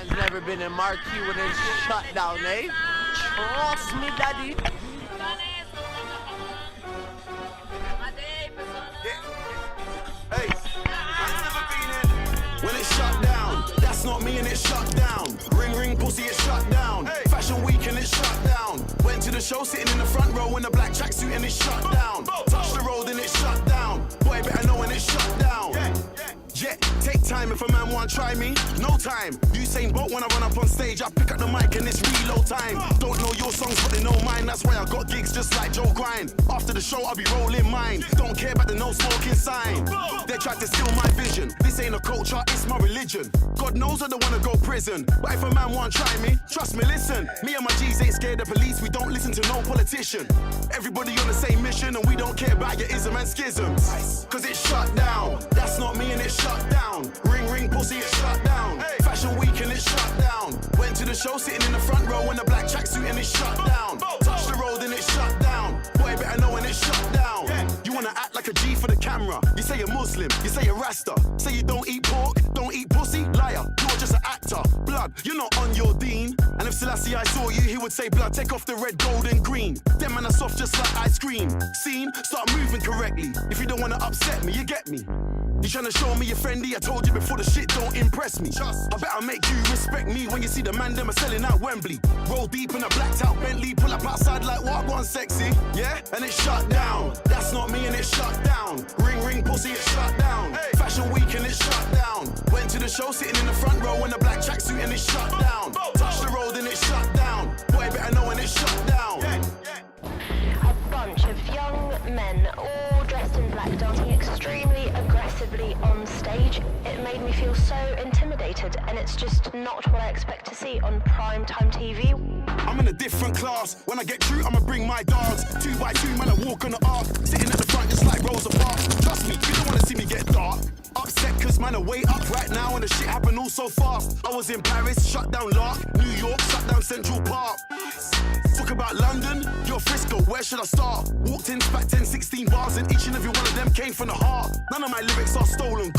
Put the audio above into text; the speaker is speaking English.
Man's never been in marquee when it's shut down, eh? Trust me, daddy. Hey, when it's shut down, that's not me and it's shut down. Ring ring pussy, it's shut down. Hey. Fashion week and it's shut down. Went to the show sitting in the front row in a black tracksuit and it's shut down. Touch the road and it's shut down. Boy better know when it's shut down. Yeah, take time if a man want try me. No time. Usain Bolt when I run up on stage, I pick up the mic and it's reload time. Don't know your songs, but they know mine. That's why I got gigs just like Joe Grind. After the show, I'll be rolling mine. Don't care about the no smoking sign. They tried to steal my vision. This ain't a culture, it's my religion. God knows I don't wanna go prison, but if a man want try me, trust me, listen. Me and my G's ain't scared of police. We don't listen to no politician. Everybody on the same mission, and we don't care about your ism and schisms. Cause it's shut down. That's not me and it's shut down. Ring ring pussy, it's shut down. Fashion week and it's shut down. Went to the show sitting in the front row in a black tracksuit and it's shut down. Touch the road and it's shut down. Boy better know when it's shut down. You wanna act like a G for the camera. You say you're Muslim, you say you're Rasta. Say you don't eat pork, don't eat pussy. Liar, you're just an actor. Blood, you're not on your dean. And if Selassie I saw you, he would say blood, take off the red, gold and green. Them man are soft just like ice cream. Scene, start moving correctly. If you don't wanna upset me, you get me. You tryna show me you're friendly? I told you before, the shit don't impress me. I better make you respect me when you see the man them are selling out Wembley. Roll deep in a blacked out Bentley, pull up outside like what one sexy, yeah? And it's shut down. That's not me and it's shut down. Ring ring pussy, it's shut down. Fashion week and it's shut down. Went to the show sitting in the front row in a black tracksuit and it's shut down. Touch the road and it's shut down. Boy better know when it's shut down. A bunch of young men, all dressed in black, dancing extremely aggressively on stage. It made me feel so intimidated, and it's just not what I expect to see on primetime TV. I'm in a different class. When I get through, I'ma bring my dogs. 2 by 2, man, I walk on the arc. Sitting at the front just like Rosa Parks. Trust me, you don't wanna see me get dark. Upset cause man, are way up right now and the shit happened all so fast. I was in Paris, shut down Lark. New York, shut down Central Park. Talk about London, you're Frisco, where should I start? Walked in, spat 10, 16 bars and each and every one of them came from the heart. None of my lyrics are stolen.